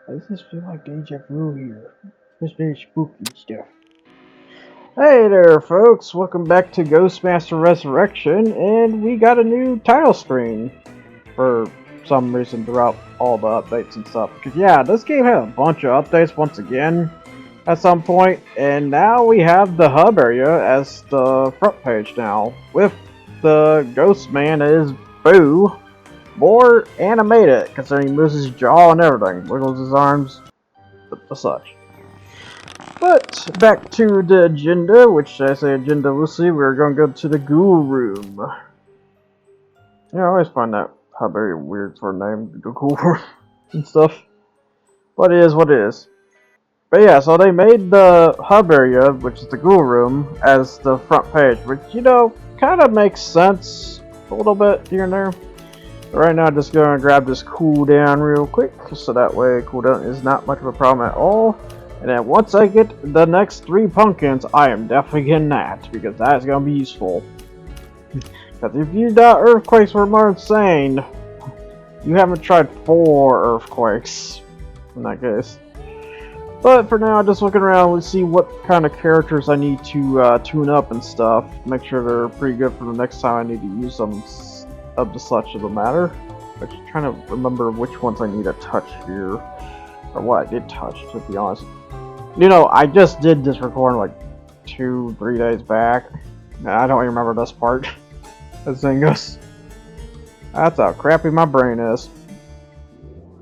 Does this feel like deja vu here? It's very spooky stuff. Hey there, folks! Welcome back to Ghostmaster Resurrection, and we got a new title screen for some reason throughout all the updates and stuff. Because yeah, this game had a bunch of updates once again at some point, and now we have the hub area as the front page now, with the Ghost Man as Boo. More animated, considering he moves his jaw and everything, wiggles his arms, the such. But back to the agenda, which I say agenda loosely, we're going to go to the ghoul room. Yeah, I always find that very weird for a name, the ghoul room and stuff. But it is what it is. But yeah, so they made the hub area, which is the ghoul room, as the front page, which, you know, kind of makes sense a little bit here and there. But right now, I'm just going to grab this cooldown real quick, so that way cooldown is not much of a problem at all. And then once I get the next 3 pumpkins, I am definitely getting that, because that's going to be useful. Because if you thought earthquakes were more insane, you haven't tried 4 earthquakes in that case. But for now, just looking around, let's see what kind of characters I need to tune up and stuff. Make sure they're pretty good for the next time I need to use them of the such of the matter. I'm just trying to remember which ones I need to touch here. Or what I did touch, to be honest. You know, I just did this recording like 2-3 days back. I don't even remember this part. This thing goes. That's how crappy my brain is.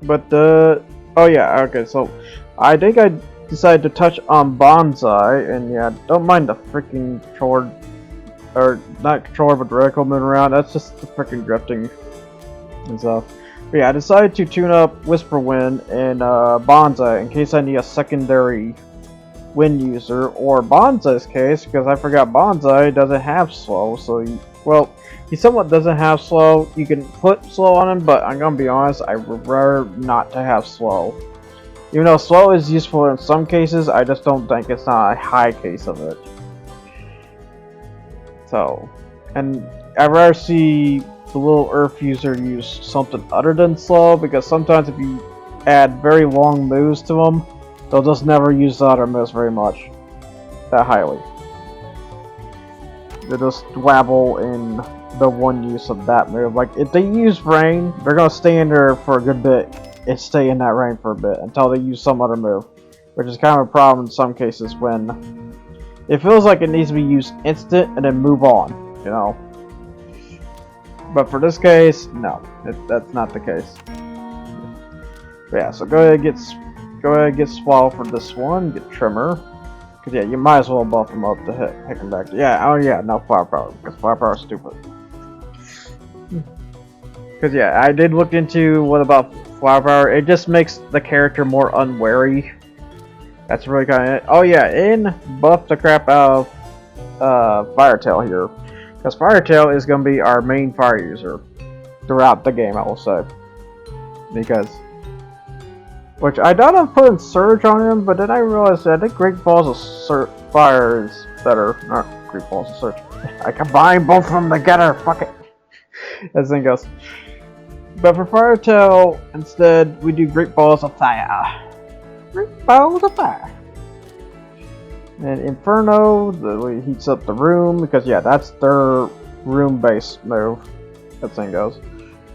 But, oh yeah, okay, so I think I decided to touch on Bonsai, and yeah, don't mind the freaking controller, or not controller, but the reticle moving around. That's just the freaking drifting and stuff. But yeah, I decided to tune up Whisperwind and Bonsai in case I need a secondary wind user, or Bonsai's case, because I forgot Bonsai doesn't have slow, so he somewhat doesn't have slow. You can put slow on him, but I'm gonna be honest, I would rather not to have slow. Even though slow is useful in some cases, I just don't think it's not a high case of it. So, and I'd rather see the little earth user use something other than slow, because sometimes if you add very long moves to them, they'll just never use the other moves very much. That highly. They just wabble in the one use of that move. Like, if they use rain, they're gonna stay in there for a good bit and stay in that rain for a bit until they use some other move. Which is kind of a problem in some cases when it feels like it needs to be used instant and then move on, you know. But for this case, no, that's not the case. But yeah, so go ahead and get Swallow for this one. Get Trimmer, cause yeah, you might as well buff him up to hit him back. Yeah, oh yeah, no firepower, because firepower is stupid. Cause yeah, I did look into what about firepower. It just makes the character more unwary. That's really kind of it. Oh yeah, and buff the crap out of Firetail here. Because Firetail is going to be our main fire user throughout the game, I will say. Because, which I thought of putting Surge on him, but then I realized that I think Great Balls of Fire is better. Not Great Balls of Surge. I combine both of them together, fuck it. As thing goes. But for Firetail, instead, we do Great Balls of Fire. Great Balls of Fire. And Inferno, it heats up the room, because yeah, that's their room-based move. That thing goes.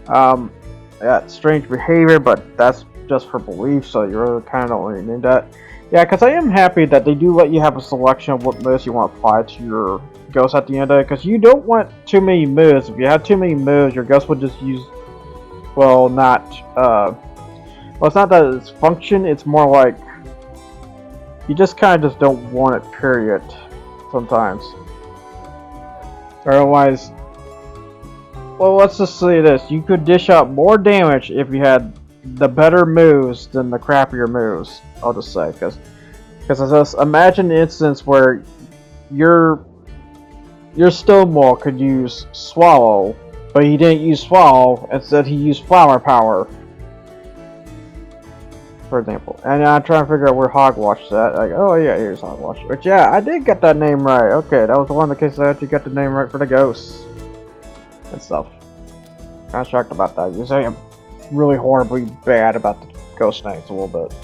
Yeah, strange behavior, but that's just for belief, so you really kind of don't really need that. Yeah, because I am happy that they do let you have a selection of what moves you want to apply to your ghost at the end of it, because you don't want too many moves. If you have too many moves, your ghost would just use, well, not, well, it's not that it's function, it's more like you just kind of just don't want it, period, sometimes. Or otherwise, well, let's just say this. You could dish out more damage if you had the better moves than the crappier moves, I'll just say. Because just imagine the instance where your Stonewall could use Swallow, but he didn't use Swallow, instead he used Flower Power. For example, and I'm trying to figure out where Hogwash is at. Like, oh yeah, here's Hogwash. But yeah, I did get that name right. Okay, that was one of the cases I actually got the name right for the ghosts and stuff. Kind of shocked about that. You say I'm really horribly bad about the ghost names a little bit.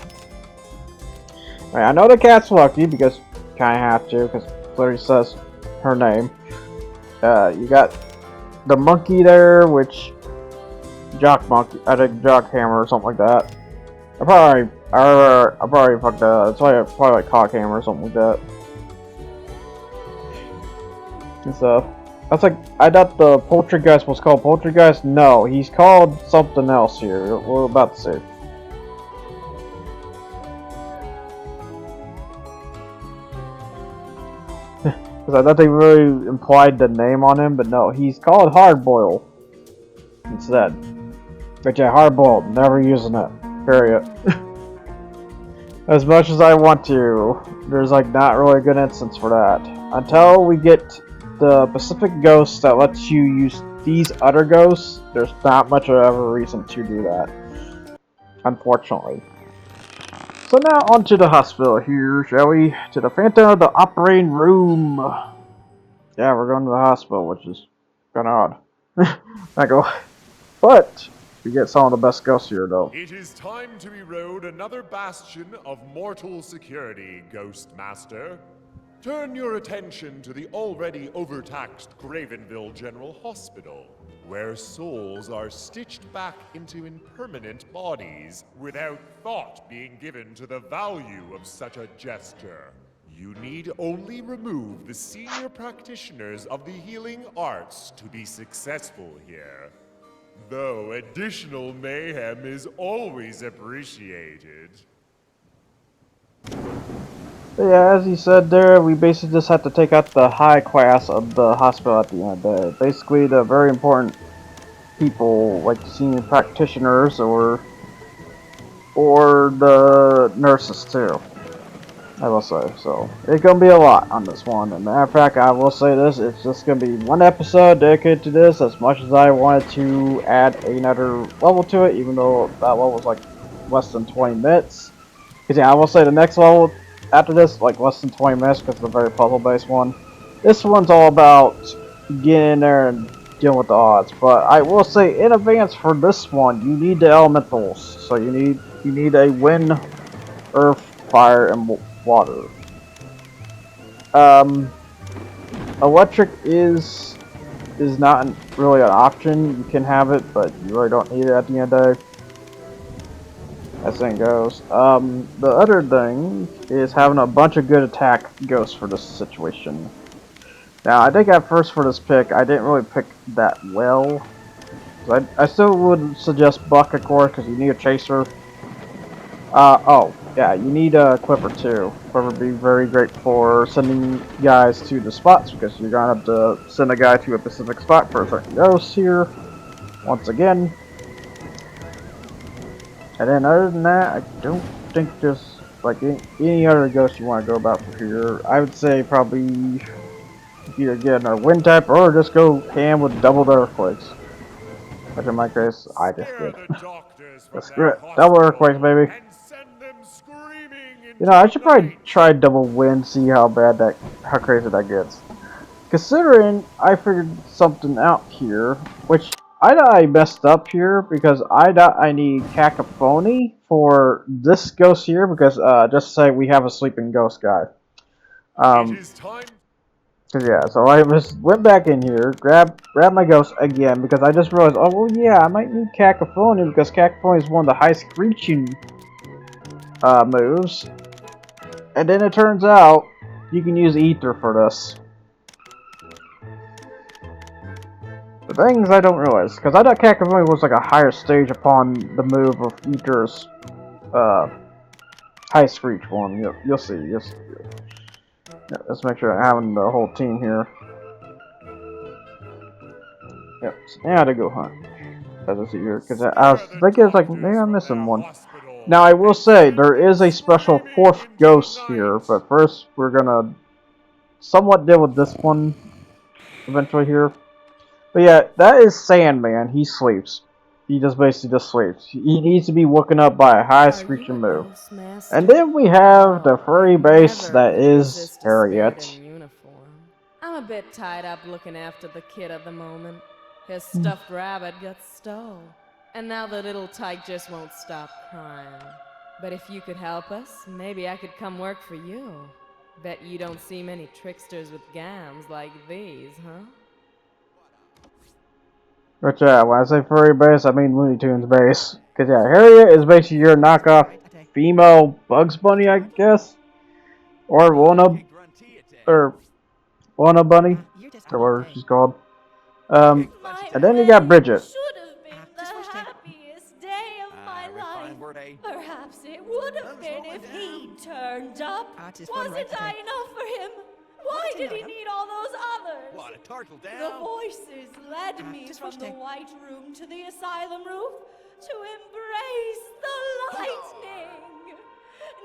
Alright, I know the cat's lucky because you kind of have to, because it literally says her name. You got the monkey there, which Jock Monkey, I think Jock Hammer or something like that. I probably fucked that. It's probably like Cock Hammer or something like that. And stuff. I was like, I thought the Poultrygeist was called Poultrygeist. No, he's called something else here. We're about to see. Because I thought they really implied the name on him, but no, he's called Hardboil instead. But yeah, Hardboiled, never using it. Period. As much as I want to, there's like not really a good instance for that. Until we get the Pacific Ghost that lets you use these other ghosts, there's not much of a reason to do that. Unfortunately. So now onto the hospital here, shall we? To the Phantom of the operating room. Yeah, we're going to the hospital, which is kind of odd. Not go. But we get some of the best ghosts here, though. It is time to erode another bastion of mortal security, Ghost Master. Turn your attention to the already overtaxed Gravenville General Hospital, where souls are stitched back into impermanent bodies without thought being given to the value of such a gesture. You need only remove the senior practitioners of the healing arts to be successful here. Though additional mayhem is always appreciated. Yeah, as you said there, we basically just have to take out the high class of the hospital at the end of the day. Basically, the very important people, like senior practitioners or the nurses too, I will say. So, it's gonna be a lot on this one. As a matter of fact, I will say this, it's just gonna be one episode dedicated to this, as much as I wanted to add another level to it, even though that level was like less than 20 minutes. Because yeah, I will say the next level after this, like less than 20 minutes, because it's a very puzzle-based one. This one's all about getting in there and dealing with the odds. But I will say, in advance for this one, you need the elementals. So you need a wind, earth, fire, and water. Electric is not really an option. You can have it, but you really don't need it at the end of the day. As thing goes. The other thing is having a bunch of good attack ghosts for this situation. Now, I think at first for this pick, I didn't really pick that well. I still would suggest Buck, of course, because you need a chaser. Oh, yeah, you need a Clipper too. Clipper would be very great for sending guys to the spots, because you're gonna have to send a guy to a specific spot for a certain ghost here. Once again. And then other than that, I don't think there's like any other ghost you want to go about for here. I would say probably either get another wind type or just go ham with double the earthquakes. Which in my case, I just did. Let's screw it. Double earthquakes, baby. You know, I should probably try double wind, see how crazy that gets. Considering I figured something out here, which I messed up here because I need Cacophony for this ghost here because just say we have a sleeping ghost guy. Yeah, so I just went back in here, grabbed my ghost again because I just realized, oh well, yeah, I might need Cacophony because Cacophony is one of the high screeching moves, and then it turns out you can use Ether for this. The things I don't realize, because I thought Cacophony was like a higher stage upon the move of Ether's high screech one. You'll see. Yeah, let's make sure I'm having the whole team here. Yep, so now to go hunt. As I see here, because I was thinking it's like maybe I'm missing one. Now I will say there is a special fourth ghost here, but first we're gonna somewhat deal with this one eventually here. But yeah, that is Sandman. He sleeps. He just basically sleeps. He needs to be woken up by a high screeching move. And then we have the furry base that is Harriet. I'm a bit tied up looking after the kid at the moment. His stuffed rabbit got stole. And now the little tyke just won't stop crying. But if you could help us, maybe I could come work for you. Bet you don't see many tricksters with gams like these, huh? But yeah, when I say furry base, I mean Looney Tunes base. Cause yeah, Harriet is basically your knockoff female Bugs Bunny, I guess, or Wanna Bunny, or whatever she's called. And then you got Bridget. Should have been the happiest day of my life. Perhaps it would have been if he'd turned up. Wasn't I enough for him? Why did he need all those others? What, a turtle down? The voices led me from the white room to the asylum roof to embrace the lightning.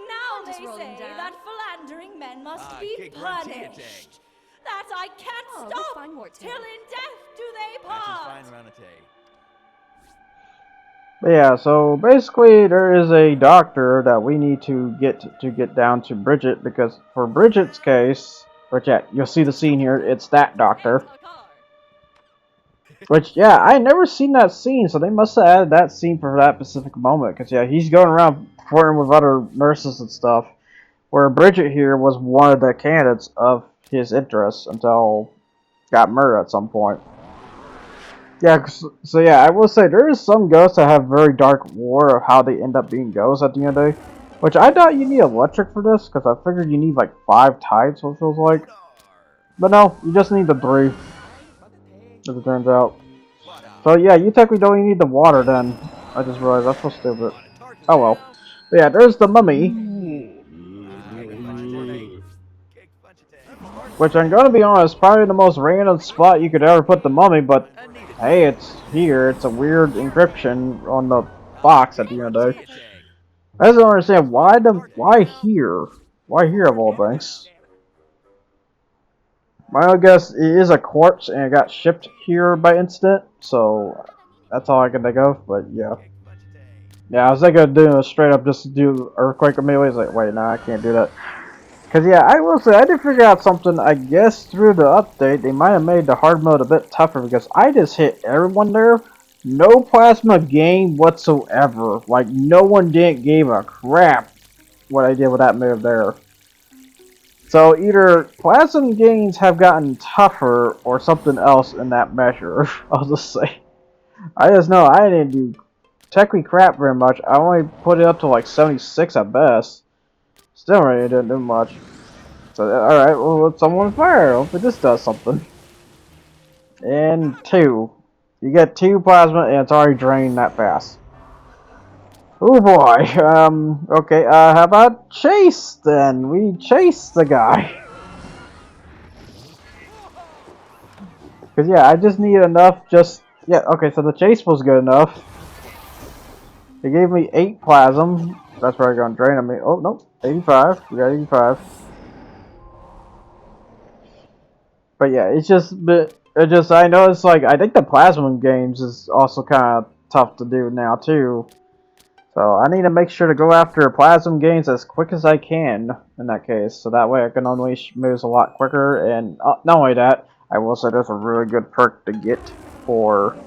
Now they say that philandering men must be punished. That I can't stop till in death do they part. But yeah, so basically there is a doctor that we need to get down to Bridget, because for Bridget's case, which yeah, you'll see the scene here, it's that doctor. Which yeah, I never seen that scene, so they must have added that scene for that specific moment, because yeah, he's going around flirting with other nurses and stuff, where Bridget here was one of the candidates of his interest until got murdered at some point. Yeah, so yeah, I will say there is some ghosts that have very dark lore of how they end up being ghosts at the end of the day. Which I thought you need electric for this, because I figured you need like 5 types, what it feels like. But no, you just need the 3, as it turns out. So yeah, you technically don't even need the water then. I just realized that's so stupid. Oh well. But yeah, there's the mummy. Which I'm gonna be honest, probably the most random spot you could ever put the mummy, but hey, it's here. It's a weird encryption on the box at the end of the day. I just don't understand why here? Why here of all things? My own guess it is a corpse and it got shipped here by incident, so that's all I can think of, but yeah. Yeah, I was thinking of doing a straight up just do earthquake immediately. I was like, wait, no, I can't do that. Cause yeah, I will say I did figure out something. I guess through the update, they might have made the hard mode a bit tougher because I just hit everyone there. No plasma gain whatsoever. Like no one didn't give a crap what I did with that move there. So either plasma gains have gotten tougher or something else in that measure. I'll just say. I just know I didn't do technically crap very much. I only put it up to like 76 at best. Still really didn't do much. So, alright, well, let someone fire. Hopefully this does something. And 2. You get 2 plasma and it's already drained that fast. Oh boy. Okay, how about chase then? We chase the guy. Cause yeah, I just need enough yeah, okay, so the chase was good enough. They gave me 8 plasm. That's probably gonna drain on me. Oh nope, 85. We got 85. But yeah, it's just I know it's like I think the plasma games is also kind of tough to do now too. So I need to make sure to go after plasma gains as quick as I can in that case, so that way I can unleash moves a lot quicker. And not only that, I will say there's a really good perk to get for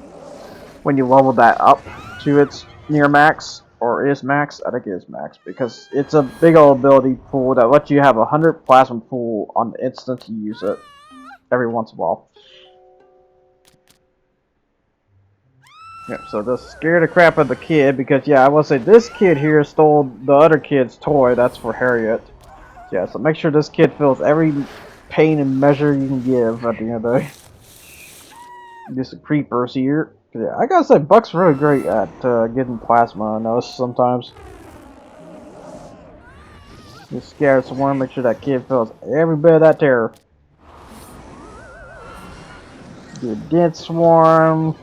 when you level that up to its near max. Or is max? I think it is max, because it's a big old ability pool that lets you have 100 plasma pool on the instant you use it every once in a while. Yep, so just scare the crap out of the kid, because yeah, I will say this kid here stole the other kid's toy. That's for Harriet. Yeah, so make sure this kid feels every pain and measure you can give at the end of the day. Just a creepers here. Yeah, I gotta say, Buck's really great at getting plasma. I notice sometimes. Just scare someone, make sure that kid feels every bit of that terror. Do a dense swarm.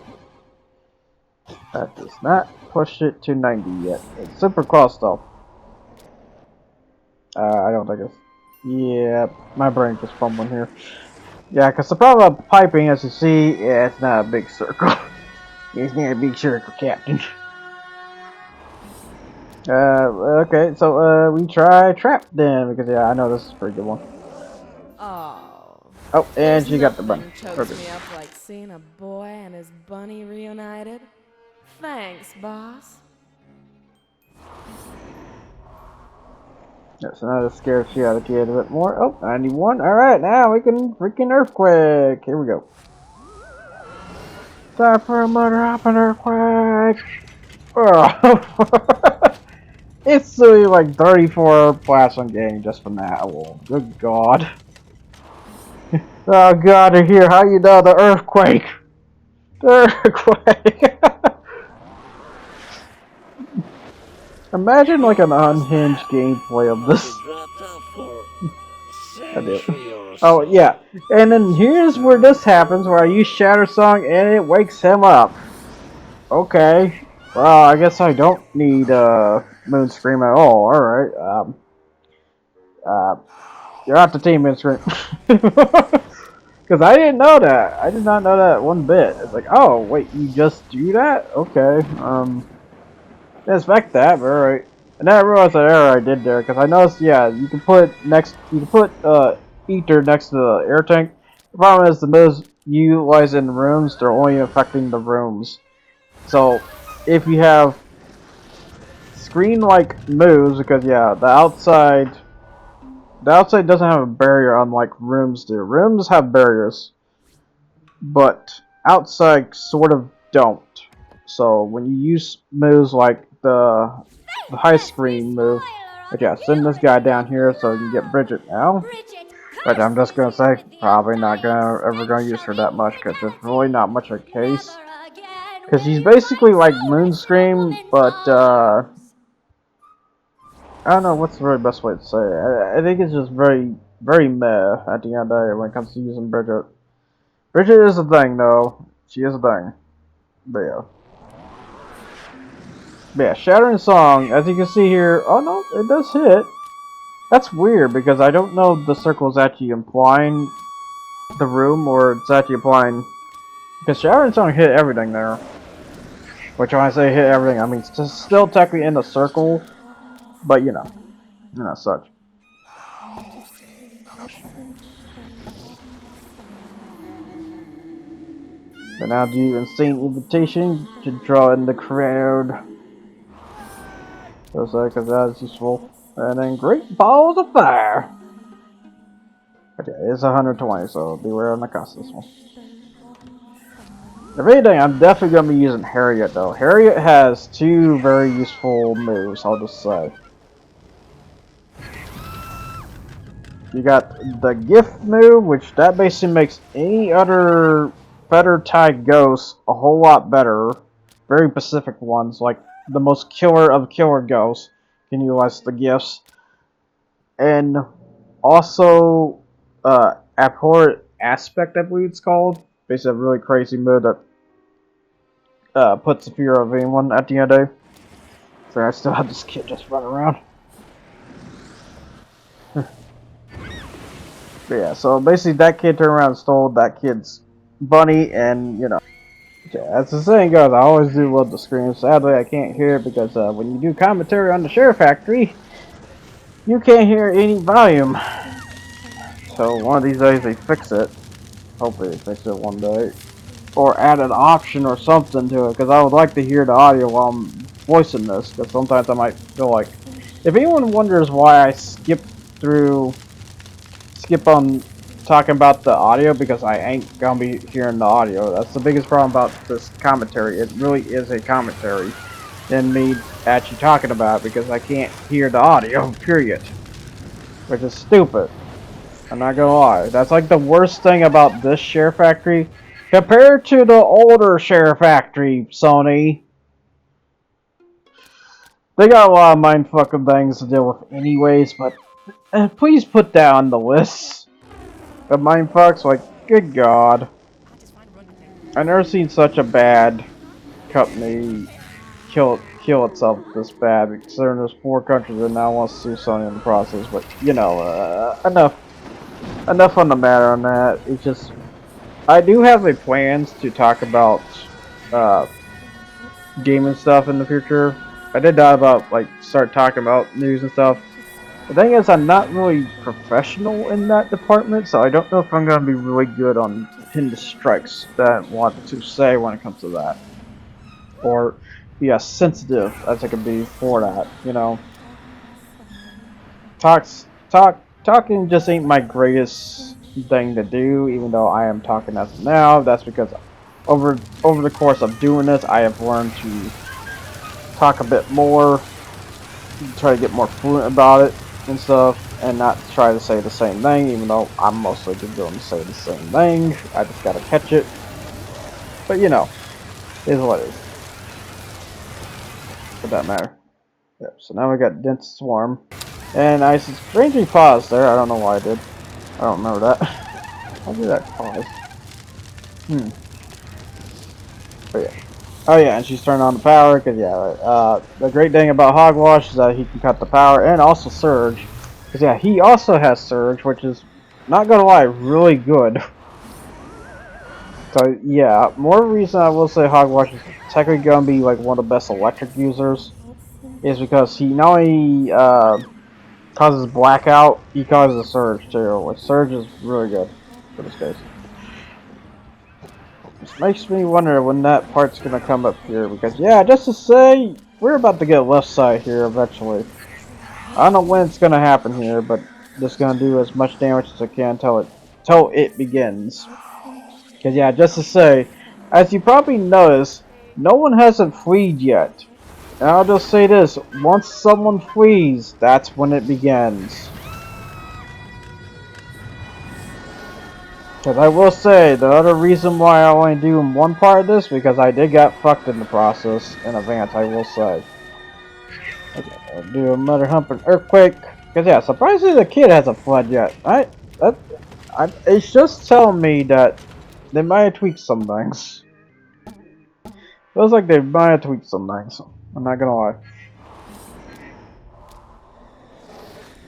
That does not push it to 90 yet. It's super close though. I don't think it's. Yeah, my brain just fumbling here. Yeah, because the problem with piping, as you see, yeah, it's not a big circle. It's not a big circle, Captain. Okay, so we try trap then, because yeah, I know this is a pretty good one. Oh, and she got the bunny. Chokes me up like seeing a boy and his bunny reunited. Thanks, boss. Yes, now that scared the shit out of the kid a bit more. Oh, 91. Alright, now we can freaking earthquake. Here we go. Time for a mother hopping earthquake. Oh. It's really like 34 plasma game just from that wall. Good god. Oh god, they're here. How you know the earthquake? The earthquake. Imagine like an unhinged gameplay of this. I do. Oh yeah, and then here's where this happens, where I use Shatter Song and it wakes him up. Okay, well I guess I don't need Moon Scream at all. All right, you're out the team, Moon Scream. Because I didn't know that. I did not know that one bit. It's like, oh wait, you just do that? Okay, didn't expect that, but alright. And then I realized that error I did there, because I noticed, yeah, you can put ether next to the air tank. The problem is the moves you utilize in rooms, they're only affecting the rooms. So, if you have screen-like moves, because yeah, the outside doesn't have a barrier unlike rooms do. Rooms have barriers, but outside sort of don't. So when you use moves like the high screen move, but yeah, send this guy down here so you can get Bridget now. But I'm just gonna say, probably not ever gonna use her that much, because there's really not much of a case. Because he's basically like Moonscream, but I don't know what's the very best way to say it. I think it's just very, very meh at the end of the day when it comes to using Bridget. Bridget is a thing, though. She is a thing. But yeah. But yeah, Shattering Song, as you can see here, oh no, it does hit. That's weird, because I don't know if the circle is actually implying the room, or it's actually implying... Because Shattering Song hit everything there. Which when I say hit everything, I mean it's still technically in the circle, but you know, such. And now do Insane Invitation to draw in the crowd. Because that is useful. And then Great Balls of Fire! Okay, it's 120, so beware on the cost of this one. If anything, I'm definitely going to be using Harriet, though. Harriet has two very useful moves, I'll just say. You got the Gift move, which that basically makes any other Feather-Tied Ghost a whole lot better. Very specific ones, like the most killer of killer ghosts can utilize the gifts. And also, Abhorrent Aspect, I believe it's called. Basically a really crazy move that puts the fear of anyone at the end of the day. So I still have this kid just running around. But yeah, so basically that kid turned around and stole that kid's bunny, and you know. Okay, as the saying goes, I always do love the scream. Sadly, I can't hear it because when you do commentary on the Share Factory, you can't hear any volume. So one of these days they fix it. Hopefully they fix it one day. Or add an option or something to it, because I would like to hear the audio while I'm voicing this, because sometimes I might feel like... If anyone wonders why I skip on talking about the audio, because I ain't gonna be hearing the audio. That's the biggest problem about this commentary. It really is a commentary than me actually talking about it, because I can't hear the audio, period. Which is stupid. I'm not gonna lie. That's like the worst thing about this Share Factory. Compared to the older Share Factory, Sony. They got a lot of mindfucking things to deal with anyways, but please put that on the list. The mindfucks, like, good god. I've never seen such a bad company kill itself this bad, considering there's 4 countries that now wants to sue Sony in the process, but, you know, enough on the matter on that. It's just, I do have a plans to talk about, gaming stuff in the future. I did that about, like, start talking about news and stuff. The thing is, I'm not really professional in that department, so I don't know if I'm going to be really good on pin the strikes that I want to say when it comes to that. or be as sensitive as it can be for that, you know. Talking just ain't my greatest thing to do, even though I am talking as of now. That's because over the course of doing this, I have learned to talk a bit more, try to get more fluent about it and stuff, and not try to say the same thing, even though I'm mostly just going to say the same thing. I just gotta catch it. But you know, it is what it is. For that matter. Yep, so now we got Dense Swarm. And I strangely paused there. I don't know why I did. I don't remember that. How did that pause? Oh yeah. Oh yeah, and she's turned on the power, because yeah, the great thing about Hogwash is that he can cut the power, and also Surge. Because yeah, he also has Surge, which is, not gonna lie, really good. So yeah, more reason I will say Hogwash is technically gonna be like one of the best electric users, is because he not only causes blackout, he causes a surge too. Like Surge is really good for this case. Which makes me wonder when that part's gonna come up here, because yeah, just to say, we're about to get left side here eventually. I don't know when it's gonna happen here, but just gonna do as much damage as I can till it begins. Because yeah, just to say, as you probably noticed, no one hasn't fleed yet. And I'll just say this, once someone flees, that's when it begins. Because I will say, the other reason why I only do one part of this, because I did get fucked in the process in advance, I will say. Okay, I'll do another Humping Earthquake. Because yeah, surprisingly the kid hasn't fled yet. It's just telling me that they might have tweaked some things. Feels like they might have tweaked some things. I'm not gonna lie.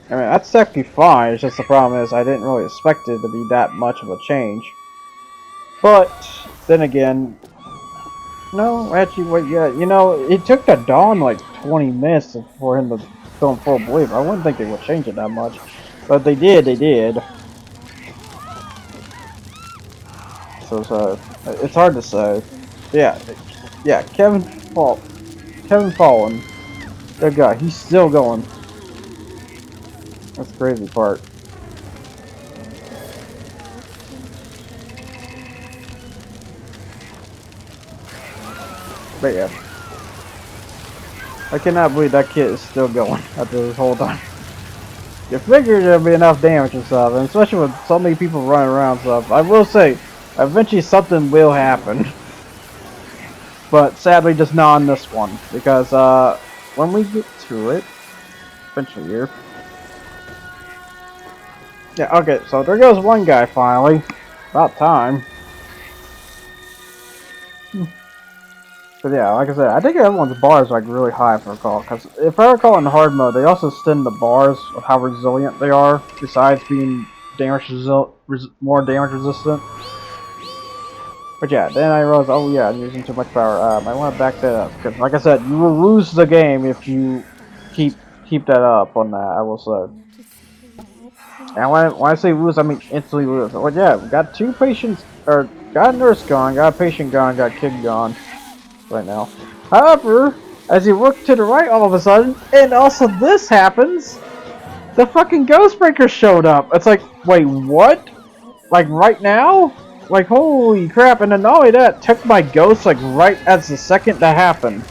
I mean, that's technically fine. It's just the problem is I didn't really expect it to be that much of a change. But then again, no, actually, wait, yeah, you know, it took the Dawn like 20 minutes for him to go in full belief. I wouldn't think they would change it that much, but they did. They did. So it's hard to say. Yeah, Kevin Fallen, that guy, he's still going. That's the crazy part. But yeah, I cannot believe that kid is still going after this whole time. You figured there'd be enough damage and stuff, and especially with so many people running around and stuff. I will say, eventually something will happen. But sadly, just not on this one, because when we get to it, eventually here. Yeah, okay, so there goes one guy finally. About time. But yeah, like I said, I think everyone's bars are like really high if I recall. Because if I recall in hard mode, they also extend the bars of how resilient they are, besides being more damage resistant. But yeah, then I realized, oh yeah, I'm using too much power. I want to back that up, because like I said, you will lose the game if you keep that up on that, I will say. And when I say lose, I mean instantly lose. Well, yeah, we got two patients, or got a nurse gone, got a patient gone, got a kid gone right now. However, as you look to the right all of a sudden, and also this happens, the fucking Ghostbreaker showed up. It's like, wait, what? Like right now? Like, holy crap, and then not only that, took my ghost like right as the second that happened.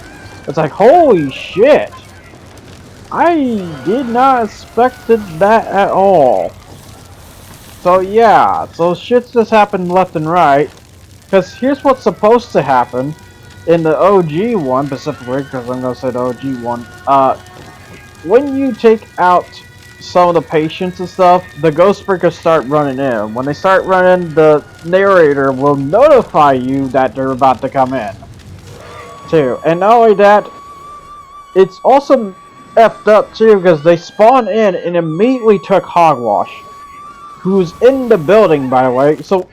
It's like, holy shit. I did not expect that at all. So yeah, so shit's just happened left and right. Because here's what's supposed to happen in the OG one, specifically, because I'm going to say the OG one. When you take out some of the patients and stuff, the Ghostbreakers start running in. When they start running, the narrator will notify you that they're about to come in, too. And not only that, it's also effed up too, because they spawn in and immediately took Hogwash, who's in the building, by the way. So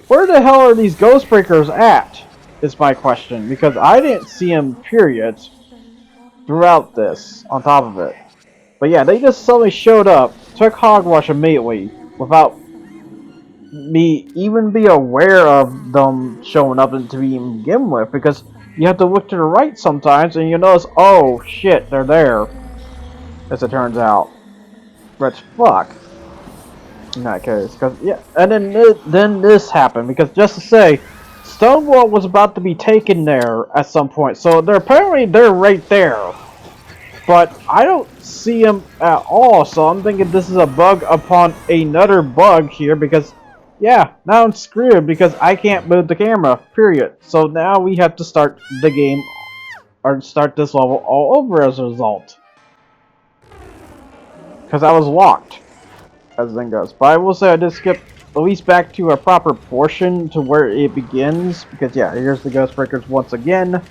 where the hell are these Ghostbreakers at, is my question, because I didn't see them, period, throughout this, on top of it. But yeah, they just suddenly showed up, took Hogwash immediately, without me even be aware of them showing up to even begin with, because you have to look to the right sometimes, and you notice, oh shit, they're there. As it turns out, which fuck. In that case, because yeah, and then this happened because just to say, Stonewall was about to be taken there at some point, so they're right there, but I don't see him at all. So I'm thinking this is a bug upon another bug here because, yeah, now I'm screwed because I can't move the camera. Period. So now we have to start the game or start this level all over as a result because I was locked. As the thing goes. But I will say I did skip at least back to a proper portion to where it begins. Because yeah, here's the Ghostbreakers once again.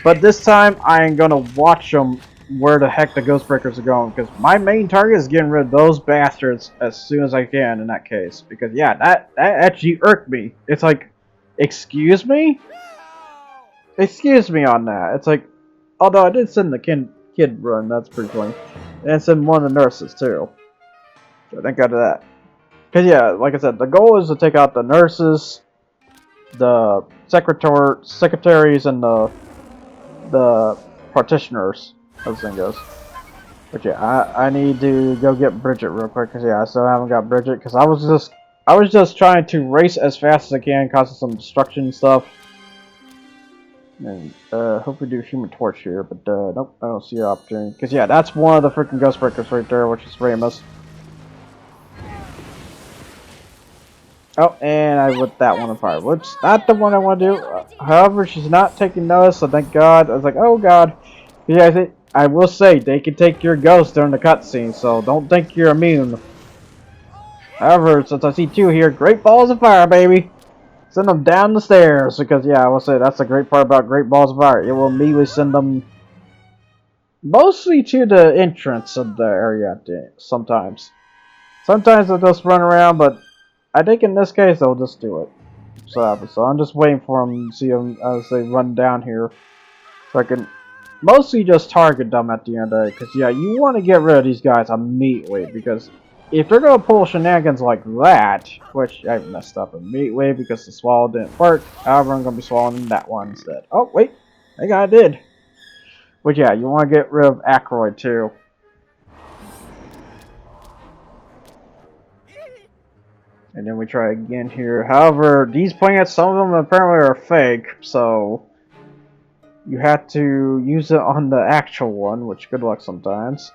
But this time I am going to watch them where the heck the Ghostbreakers are going. Because my main target is getting rid of those bastards as soon as I can in that case. Because yeah, that actually irked me. It's like, excuse me? Excuse me on that. It's like, although I did send the kid run, that's pretty funny. And I sent one of the nurses too. So thank God to that. Because yeah, like I said, the goal is to take out the nurses, the secretaries, and the partitioners, as the thing goes. But yeah, I need to go get Bridget real quick, because yeah, I still haven't got Bridget, because I was just trying to race as fast as I can, causing some destruction and stuff. And hopefully do Human Torch here, but nope, I don't see an opportunity. Because yeah, that's one of the freaking Ghostbreakers right there, which is Ramus. Oh, and I lit that one on fire, which is not the one I want to do. However, she's not taking notice, so thank God. I was like, oh God. Yeah, I will say, they can take your ghost during the cutscene, so don't think you're immune. However, since I see two here, great balls of fire, baby. Send them down the stairs, because yeah, I will say, that's the great part about great balls of fire. It will immediately send them mostly to the entrance of the area, sometimes. Sometimes they'll just run around, but I think in this case they'll just do it. So I'm just waiting for them to see them as they run down here, so I can mostly just target them at the end of it. Because yeah, you want to get rid of these guys immediately, because if they're gonna pull shenanigans like that, which I messed up immediately because the swallow didn't work. However, I'm gonna be swallowing that one instead. Oh wait, I think I did. But yeah, you want to get rid of Ackroyd too. And then we try again here. However, these plants, some of them apparently are fake, so you have to use it on the actual one, which good luck sometimes.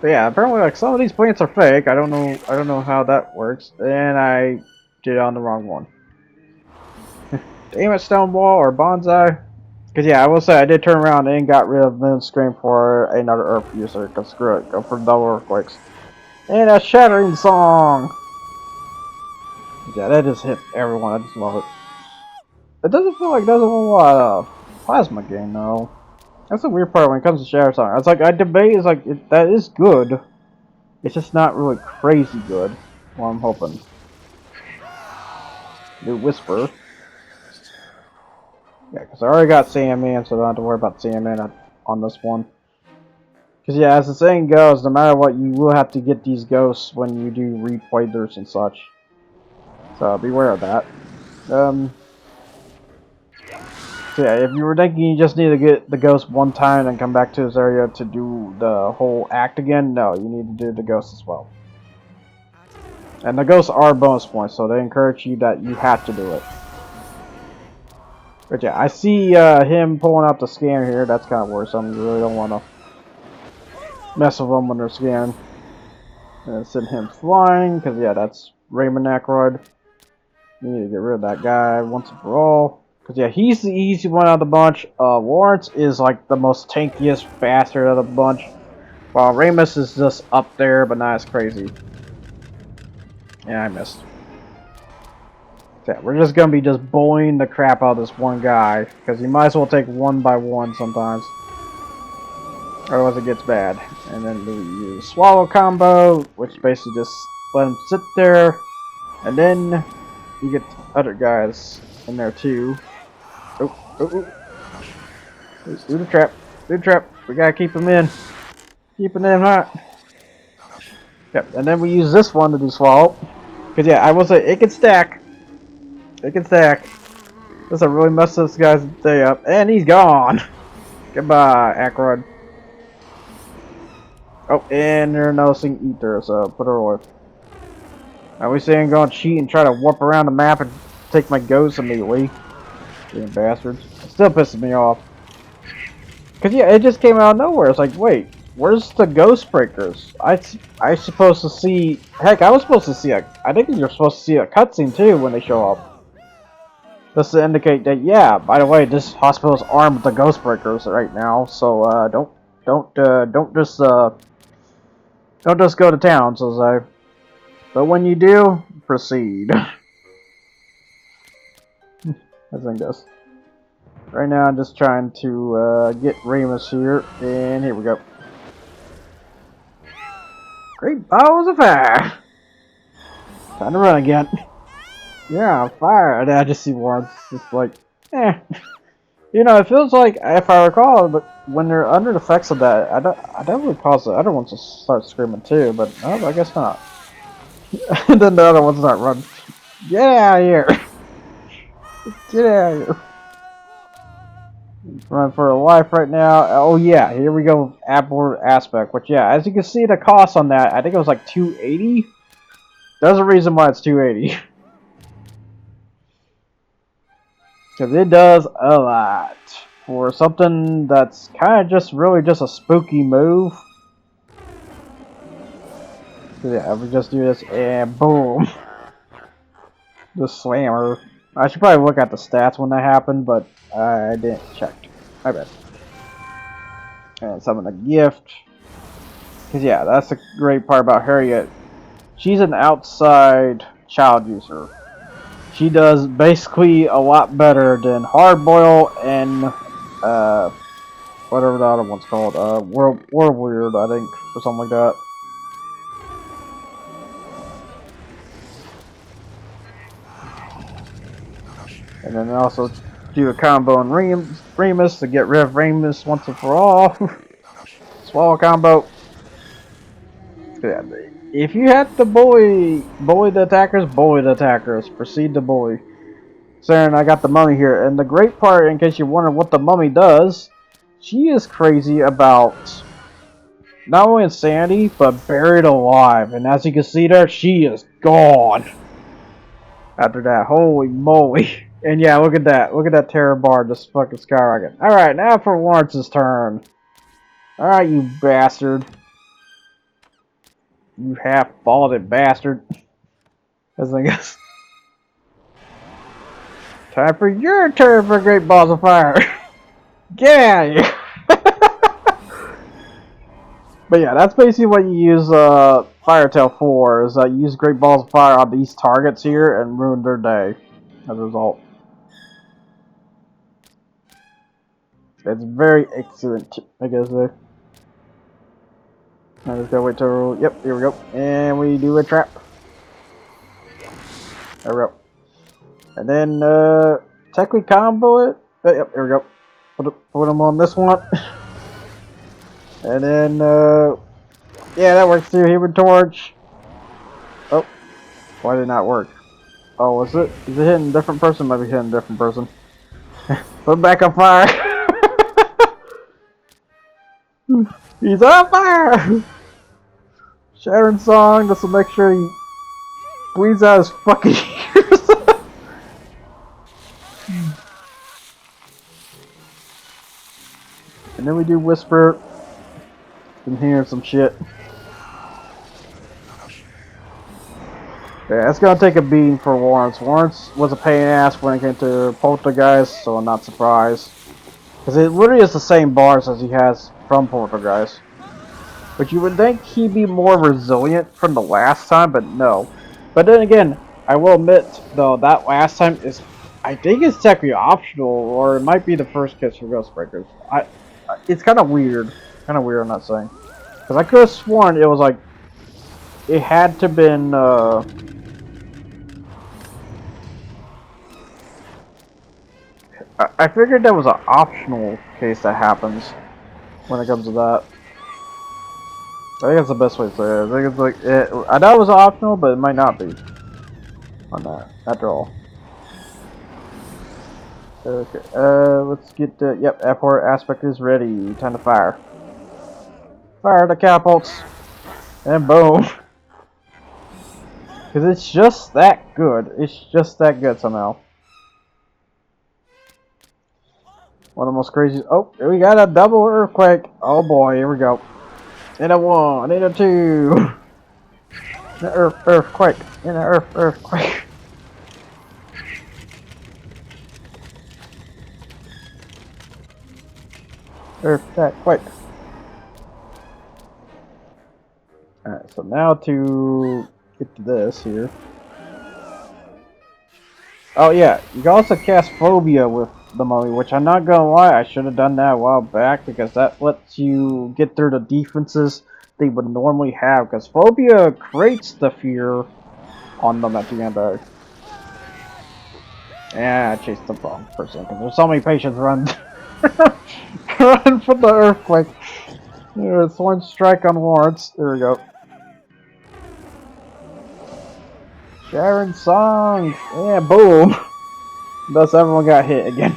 But yeah, apparently like some of these plants are fake. I don't know how that works. And I did it on the wrong one. Damn it, Stonewall or Bonsai. Because yeah, I will say I did turn around and got rid of Moonscream for another Earth user. Because screw it, go for double earthquakes. And a shattering song! Yeah, that just hit everyone. I just love it. It doesn't feel like there's a whole lot of plasma gain, though. That's the weird part when it comes to shatter song. It's like, I debate, it's like, that is good. It's just not really crazy good. Well, I'm hoping. New Whisper. Yeah, because I already got CMN, so I don't have to worry about CMN on this one. Because yeah, as the saying goes, no matter what, you will have to get these ghosts when you do replaythroughs and such. So beware of that. So yeah, if you were thinking you just need to get the ghost one time and come back to this area to do the whole act again, no, you need to do the ghost as well. And the ghosts are bonus points, so they encourage you that you have to do it. But yeah, I see him pulling out the scanner here. That's kind of worrisome. You really don't want to mess with them when they're scanning. And send him flying, because yeah, that's Raymond Ackroyd. You need to get rid of that guy once and for all. Because yeah, he's the easy one out of the bunch. Lawrence is like the most tankiest bastard of the bunch. While Ramus is just up there, but not as crazy. Yeah, I missed. So yeah, we're just going to be just bullying the crap out of this one guy. Because you might as well take one by one sometimes. Otherwise it gets bad. And then we use swallow combo, which basically just let him sit there. And then you get other guys in there too. Oh. Do the trap. Do the trap. We gotta keep him in. Keeping him hot. Yep, and then we use this one to do swallow. Because yeah, I will say, it can stack. It can stack. This will really mess this guy's day up. And he's gone! Goodbye, Ackroyd. Oh, and they're noticing Ether, so put her away. Now we say I'm gonna cheat and try to warp around the map and take my ghost immediately. Damn bastards. It still pisses me off. Cause yeah, it just came out of nowhere. It's like, wait, where's the ghost breakers? I supposed to see. Heck, I was supposed to see I think you're supposed to see a cutscene too when they show up. Just to indicate that, yeah. By the way, this hospital is armed with the ghost breakers right now. So don't just go to town, so to say. But when you do, proceed. I think this. Right now, I'm just trying to get Remus here, and here we go. Great balls of fire! Time to run again. Yeah, on fire. And I just see Warren's just like, eh. You know, it feels like, if I recall, but when they're under the effects of that, I definitely cause the other ones to start screaming too, but no, I guess not. And then the other ones start running. Get out of here! Get out of here! Run for a life right now. Oh yeah, here we go with Apple Aspect, which yeah, as you can see the cost on that, I think it was like $280. There's a reason why it's $280. Because it does a lot. For something that's kind of just really just a spooky move. So yeah, we just do this and boom. The slammer. I should probably look at the stats when that happened, but I didn't check. My bad. And summon a gift. Because yeah, that's the great part about Harriet. She's an outside child user. She does basically a lot better than Hardboil and whatever the other one's called. World Weird, I think, or something like that. And then also do a combo on Remus to get rid of Remus once and for all. Swallow combo. Yeah, if you have to bully the attackers, proceed to bully. Saren, I got the mummy here, and the great part, in case you're wondering what the mummy does, she is crazy about not only insanity, but buried alive. And as you can see there, she is gone. After that, holy moly. And yeah, look at that terror bar just fucking skyrocket. Alright, now for Lawrence's turn. Alright, you bastard. You half-balded bastard. As I guess. Time for your turn for Great Balls of Fire. Get out of here. But yeah, that's basically what you use Firetail for, is you use Great Balls of Fire on these targets here and ruin their day as a result. It's very excellent, I guess there. I just gotta wait till, yep, here we go. And we do a trap. There we go. And then, technically combo it. Yep, here we go. Put them on this one. And then, yeah, that works too. Human Torch. Oh, why did it not work? Oh, was it? Is it hitting a different person? Might be hitting a different person. Put back on fire. He's on fire! Sharon song, just to make sure he bleeds out his fucking ears. And then we do Whisper. Can hear some shit. Yeah, it's gonna take a beating for Lawrence. Lawrence was a pain in the ass when it came to Poltergeist, so I'm not surprised. Because it literally is the same bars as he has from Poltergeist. But you would think he'd be more resilient from the last time, but no. But then again, I will admit, though, that last time is, I think it's technically optional, or it might be the first kiss for Ghostbreakers. It's kind of weird. Kind of weird, I'm not saying. Because I could have sworn it was like, it had to been, I figured that was an optional case that happens when it comes to that. I think that's the best way to say it. I think it's like, I know it was optional, but it might not be on that, after all. Okay, let's get the, yep, airport aspect is ready. Time to fire. Fire the catapults. And boom. Because it's just that good. It's just that good somehow. One of the most crazy. Oh, here we got a double earthquake. Oh boy, here we go. And a 1, and a 2. The earthquake. And an earthquake. Earthquake. Alright, so now to get to this here. Oh yeah, you can also cast Phobia with the mummy, which I'm not gonna lie, I should have done that a while back because that lets you get through the defenses they would normally have. Because Phobia creates the fear on them at the end of. Yeah, I chased the wrong person because there's so many patients run run from the earthquake. There's one strike on Lawrence. There we go. Sharon Song! Yeah, boom! Thus everyone got hit again.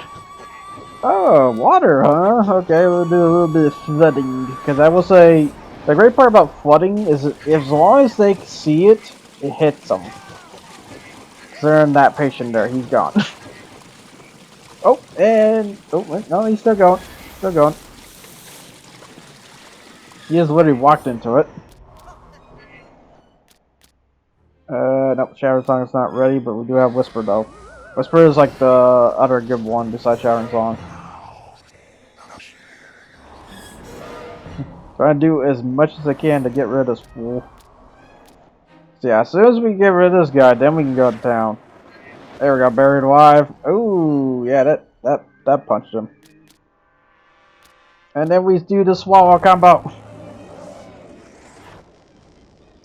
Oh, water, huh? Okay, we'll do a little bit of flooding. Because I will say, the great part about flooding is that as long as they see it, it hits them. They're in that patient there, he's gone. Oh, and... oh, wait, no, he's still going. Still going. He just literally walked into it. Nope, Sharon Song is not ready, but we do have Whisper though. Whisper is like the other good one besides Sharon Song. Trying to do as much as I can to get rid of this fool. So yeah, as soon as we get rid of this guy, then we can go to town. There we go, buried alive. Ooh, yeah, that punched him. And then we do the swallow combo.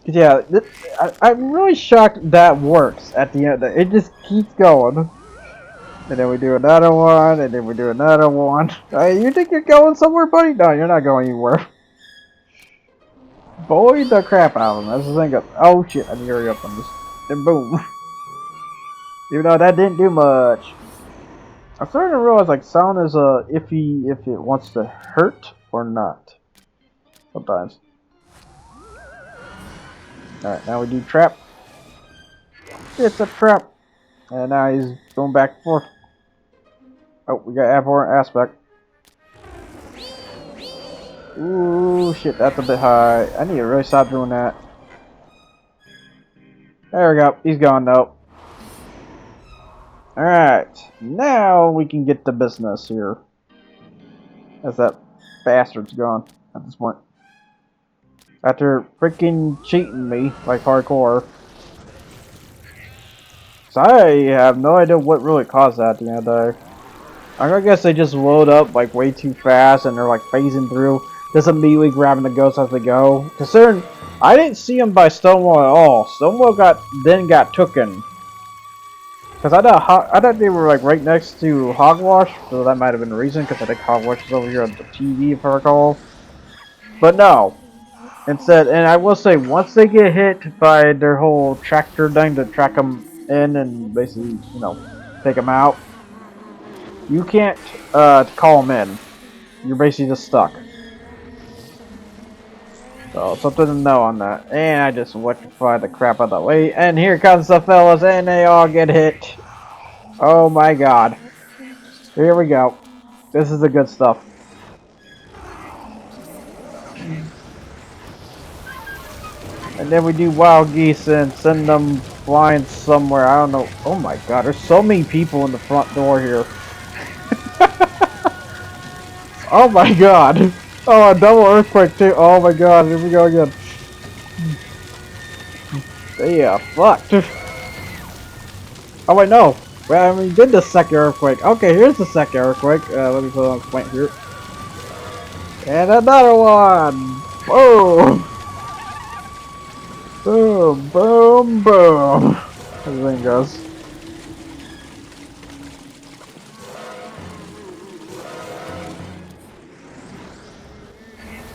Yeah, I'm really shocked that works at the end. It just keeps going. And then we do another one, and then we do another one. You think you're going somewhere, buddy? No, you're not going anywhere. Boy, the crap out of him. That's the thing. Oh shit, I need to hurry up on this. And boom. Even though that didn't do much. I'm starting to realize like sound is iffy if it wants to hurt or not. Sometimes. Alright, now we do trap. It's a trap. And now he's going back and forth. Oh, we got abhorrent aspect. Ooh, shit, that's a bit high. I need to really stop doing that. There we go. He's gone, though. Alright. Now we can get to business here. As that bastard's gone at this point. After freaking cheating me, like hardcore. So I have no idea what really caused that at the end of the day. I guess they just load up like way too fast and they're like phasing through. Just immediately grabbing the ghosts as they go. Considering I didn't see him by Stonewall at all. Stonewall got taken. Because I thought they were like right next to Hogwash, so that might have been the reason. Because I think Hogwash is over here on the TV, if I recall. But no. Instead, and I will say, once they get hit by their whole tractor thing to track them in and basically, you know, take them out, you can't call them in. You're basically just stuck. So, something to know on that. And I just electrified the crap out of the way. And here comes the fellas, and they all get hit. Oh my god. Here we go. This is the good stuff. And then we do wild geese and send them flying somewhere. I don't know. Oh my god, there's so many people in the front door here. Oh my god. Oh, a double earthquake too. Oh my god, here we go again. Yeah, fucked. Oh wait, no. Well, I mean, did the second earthquake. Okay, here's the second earthquake. Let me put on a point here. And another one. Boom. Boom, boom, boom. Everything goes.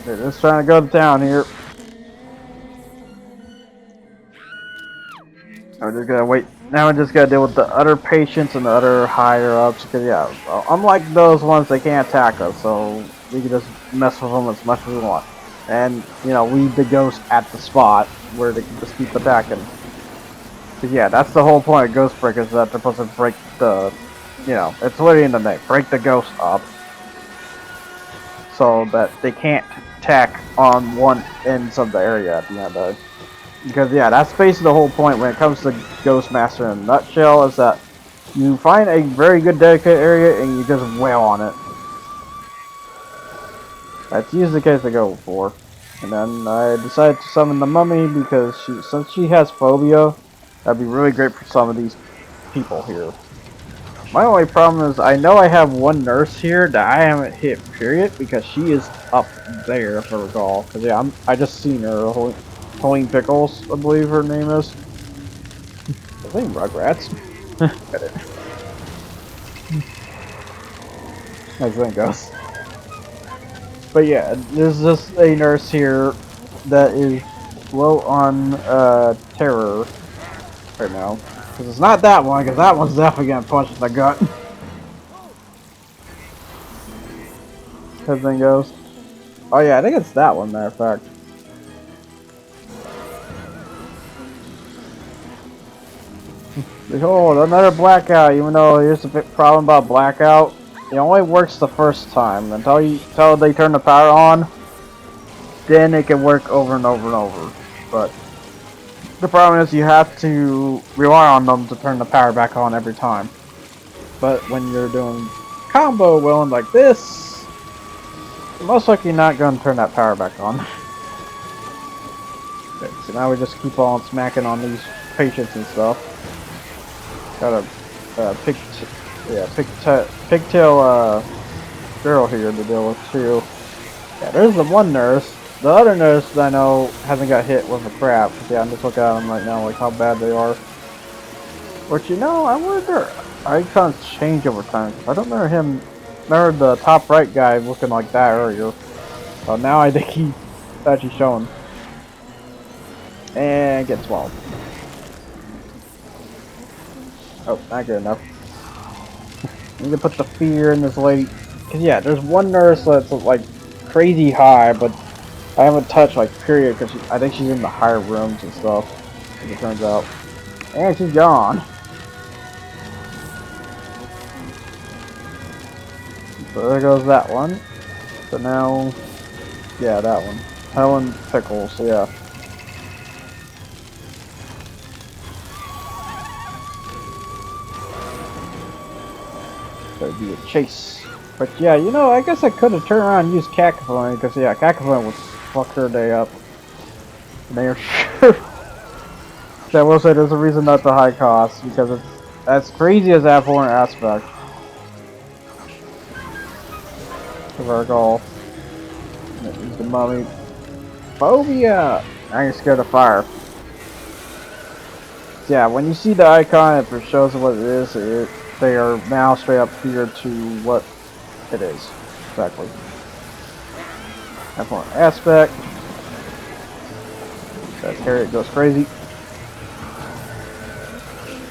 They're just trying to go to town here. I'm just gonna wait now we just gotta deal with the other patients and the other higher ups. Cause yeah, unlike those ones, they can't attack us, so we can just mess with them as much as we want. And you know, leave the ghost at the spot where they can just keep attacking. Cause yeah, that's the whole point of Ghost Break, is that they're supposed to break the, you know, it's literally in the name, break the ghost up, so that they can't attack on one ends of the area at the end of it. Because yeah, that's basically the whole point when it comes to Ghost Master in a nutshell, is that you find a very good dedicated area and you just wail on it. That's usually the case I go for. And then I decided to summon the mummy because since she has phobia, that'd be really great for some of these people here. My only problem is I know I have one nurse here that I haven't hit, period, because she is up there, if I recall. Because yeah, I just seen her, Pauline Pickles, I believe her name is. I think Rugrats. As that goes. But yeah, there's just a nurse here that is low on terror right now. Because it's not that one, because that one's definitely getting punched in the gut. Everything goes. Oh yeah, I think it's that one, matter of fact. Behold, another blackout. Even though here's a big problem about blackout, it only works the first time until they turn the power on. Then it can work over and over and over. But the problem is you have to rely on them to turn the power back on every time. But when you're doing combo wheeling like this, you're most likely not going to turn that power back on. Okay, so now we just keep on smacking on these patients and stuff. Got a pigtail girl here to deal with too. Yeah, there's the one nurse. The other nurse that I know hasn't got hit with a crap. Yeah, I'm just looking at them right now, like how bad they are. But you know, I wonder. Icons change over time. I don't remember him. Remember the top right guy looking like that earlier. So now I think he's actually showing. And get swallowed. Oh, not good enough. I need to put the fear in this lady. Cause yeah, there's one nurse that's like crazy high, but I haven't touched like period because I think she's in the higher rooms and stuff. As it turns out, and she's gone. So there goes that one. So now, yeah, that one. Helen Pickles. So yeah. That'd be a chase. But yeah, you know, I guess I could have turned around and used Cacophony, because yeah, Cacophony would fuck her day up. They're sure. I will say there's a reason not the high cost, because it's as crazy as Abhorrent Aspect. Of our goal. There's the mummy. Phobia! Now you're scared of fire. Yeah, when you see the icon, if it shows what it is, they are now straight up here to what it is. Exactly. Abhorrent Aspect. That Harriet goes crazy.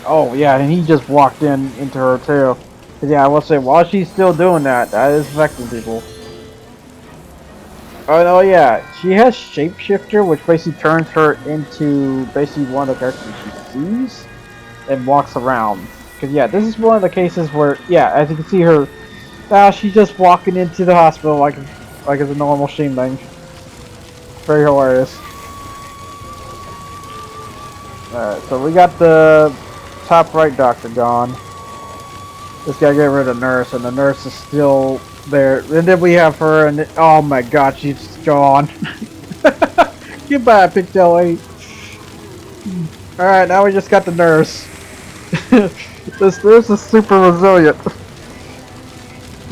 Oh yeah, and he just walked into her too. Yeah, I will say, while she's still doing that, that is affecting people. Oh no, yeah, she has Shapeshifter, which basically turns her into basically one of the characters she sees and walks around. Cause yeah, this is one of the cases where, yeah, as you can see her, now she's just walking into the hospital like it's a normal Sheen thing. Very hilarious. Alright, so we got the top right doctor gone. Just gotta get rid of the nurse, and the nurse is still there. And then we have her, and oh my god, she's gone. Goodbye, Pigtail 8. Alright, now we just got the nurse. This nurse is super resilient.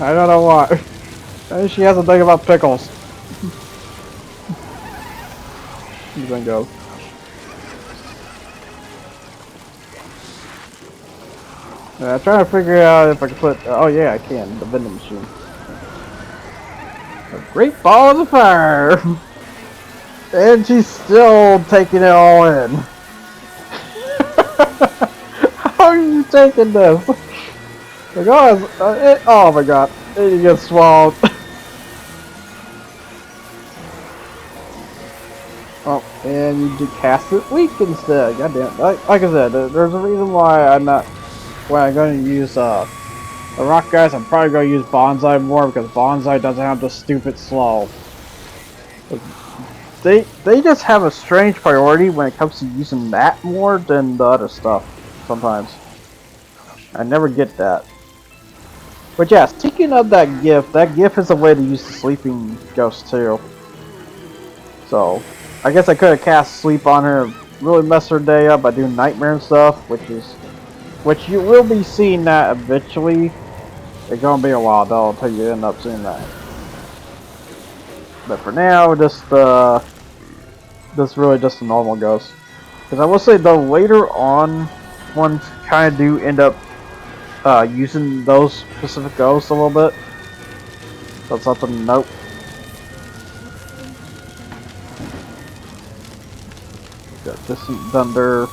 I don't know why. I think she has a thing about pickles. He's gonna go. I'm trying to figure out if I can put. Oh yeah, I can. The vending machine. A great balls of fire, and she's still taking it all in. are you taking this? Like, oh my god, it gets swallowed. Oh, and you did cast it weak instead. Goddamn. Like I said, there's a reason why I'm going to use the rock guys. I'm probably going to use Bonsai more because Bonsai doesn't have the stupid slow. They just have a strange priority when it comes to using that more than the other stuff. Sometimes I never get that. But yeah, speaking of that gift is a way to use the sleeping ghost too. So I guess I could have cast sleep on her, really mess her day up by doing nightmare and stuff, which you will be seeing that eventually. It's gonna be a while though until you end up seeing that. But for now, this really just a normal ghost. Because I will say though, later on, ones kind of do end up using those specific ghosts a little bit. That's something to note. Got Distant Thunder.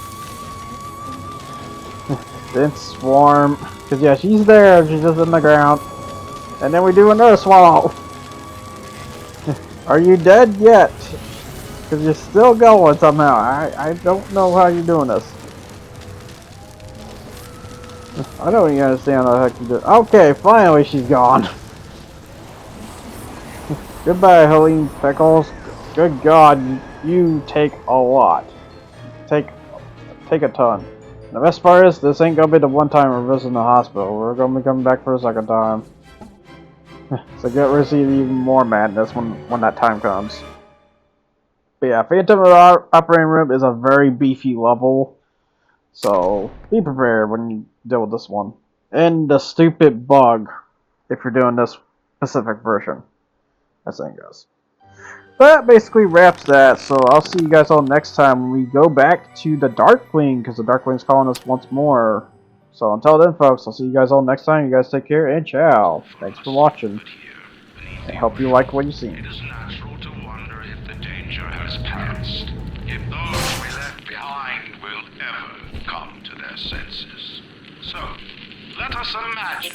Then Swarm. Because yeah, she's there, she's just in the ground. And then we do another swallow. Are you dead yet? Because you're still going somehow. I don't know how you're doing this. I don't even understand how the heck you do it. Okay, finally she's gone. Goodbye, Helene Pickles. Good God, you take a lot. Take a ton. The best part is, this ain't gonna be the one time we're visiting the hospital. We're gonna be coming back for a second time. So get ready to see even more madness when that time comes. But yeah, Phantom of the Operating Room is a very beefy level. So be prepared when you deal with this one. And the stupid bug, if you're doing this specific version. As it goes. That basically wraps that, so I'll see you guys all next time when we go back to the Darkling, because the Darkling's calling us once more. So until then, folks, I'll see you guys all next time. You guys take care, and ciao. Thanks for watching. I hope you like what you see. It is natural to wonder if the danger has passed. If those we left behind will ever come to their senses. So, let us imagine.